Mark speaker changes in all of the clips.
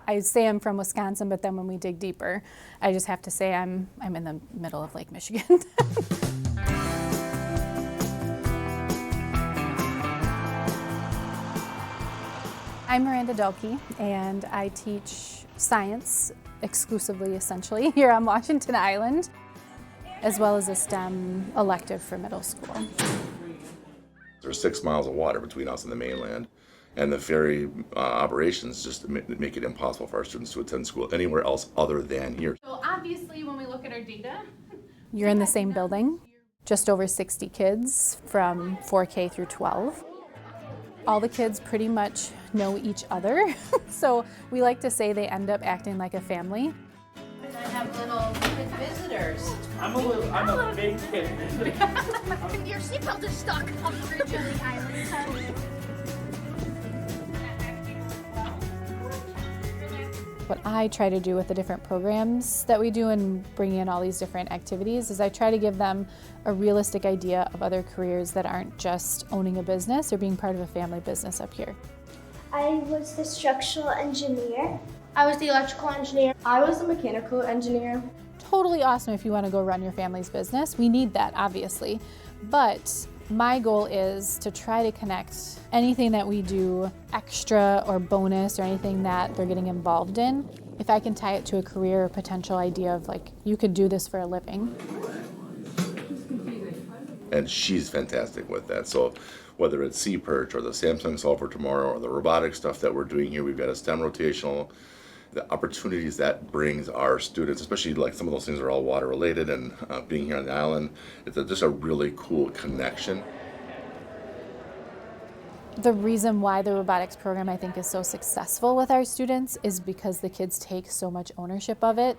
Speaker 1: I say I'm from Wisconsin, but then when we dig deeper, I just have to say I'm in the middle of Lake Michigan. I'm Miranda Dalkey, and I teach science exclusively, essentially, here on Washington Island, as well as a STEM elective for middle school.
Speaker 2: There's 6 miles of water between us and the mainland, and the ferry operations just make it impossible for our students to attend school anywhere else other than here.
Speaker 3: So obviously when we look at our data,
Speaker 1: You're in the same building, just over 60 kids from 4K through 12. All the kids pretty much know each other, so we like to say they end up acting like a family.
Speaker 3: I have little kid visitors.
Speaker 4: I'm a big kid visitor.
Speaker 5: Your seatbelt is stuck on the Jelly Island.
Speaker 1: What I try to do with the different programs that we do and bring in all these different activities is I try to give them a realistic idea of other careers that aren't just owning a business or being part of a family business up here.
Speaker 6: I was the structural engineer.
Speaker 5: I was the electrical engineer.
Speaker 7: I was the mechanical engineer.
Speaker 1: Totally awesome if you want to go run your family's business. We need that, obviously. But my goal is to try to connect anything that we do extra or bonus or anything that they're getting involved in. If I can tie it to a career or potential idea of like, you could do this for a living.
Speaker 2: And she's fantastic with that. So whether it's C-Perch or the Samsung Solve for Tomorrow or the robotic stuff that we're doing here, we've got a STEM rotational. The opportunities that brings our students, especially like some of those things are all water related, and being here on the island, it's just a really cool connection.
Speaker 1: The reason why the robotics program I think is so successful with our students is because the kids take so much ownership of it.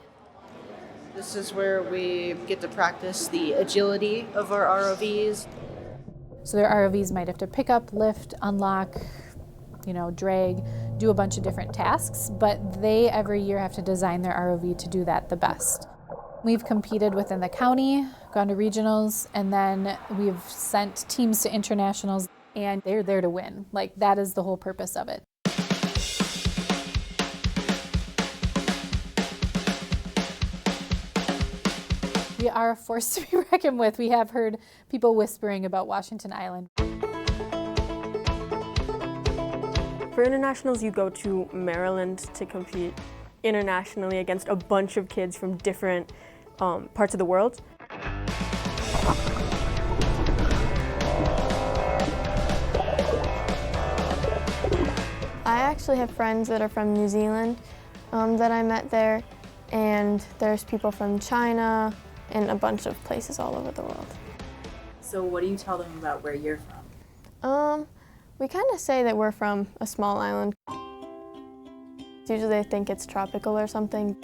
Speaker 8: This is where we get to practice the agility of our ROVs.
Speaker 1: So their ROVs might have to pick up, lift, unlock, drag, do a bunch of different tasks, but they every year have to design their ROV to do that the best. We've competed within the county, gone to regionals, and then we've sent teams to internationals, and they're there to win. Like, that is the whole purpose of it. We are a force to be reckoned with. We have heard people whispering about Washington Island.
Speaker 7: For internationals, you go to Maryland to compete internationally against a bunch of kids from different parts of the world.
Speaker 9: I actually have friends that are from New Zealand that I met there, and there's people from China and a bunch of places all over the world.
Speaker 8: So what do you tell them about where you're from?
Speaker 9: We kind of say that we're from a small island. Usually they think it's tropical or something.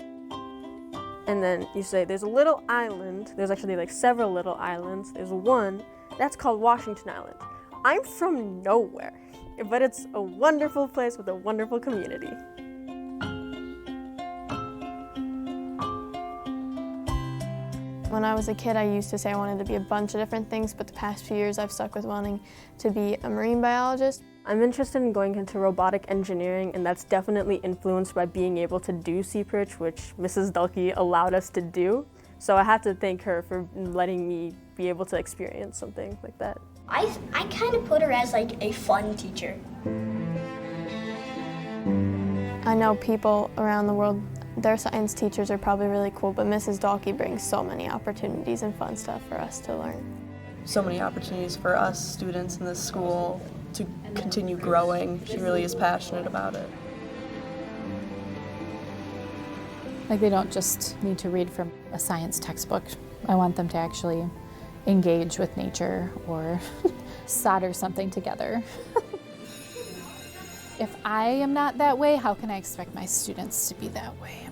Speaker 7: And then you say there's a little island. There's actually like several little islands. There's one that's called Washington Island. I'm from nowhere, but it's a wonderful place with a wonderful community.
Speaker 9: When I was a kid, I used to say I wanted to be a bunch of different things, but the past few years I've stuck with wanting to be a marine biologist.
Speaker 7: I'm interested in going into robotic engineering, and that's definitely influenced by being able to do C-Perch, which Mrs. Dalkey allowed us to do. So I have to thank her for letting me be able to experience something like that.
Speaker 6: I kind of put her as like a fun teacher.
Speaker 9: I know people around the world, their science teachers are probably really cool, but Mrs. Dalkey brings so many opportunities and fun stuff for us to learn.
Speaker 8: So many opportunities for us students in this school to continue growing. She really is passionate about it.
Speaker 1: Like, they don't just need to read from a science textbook. I want them to actually engage with nature or solder something together. If I am not that way, how can I expect my students to be that way?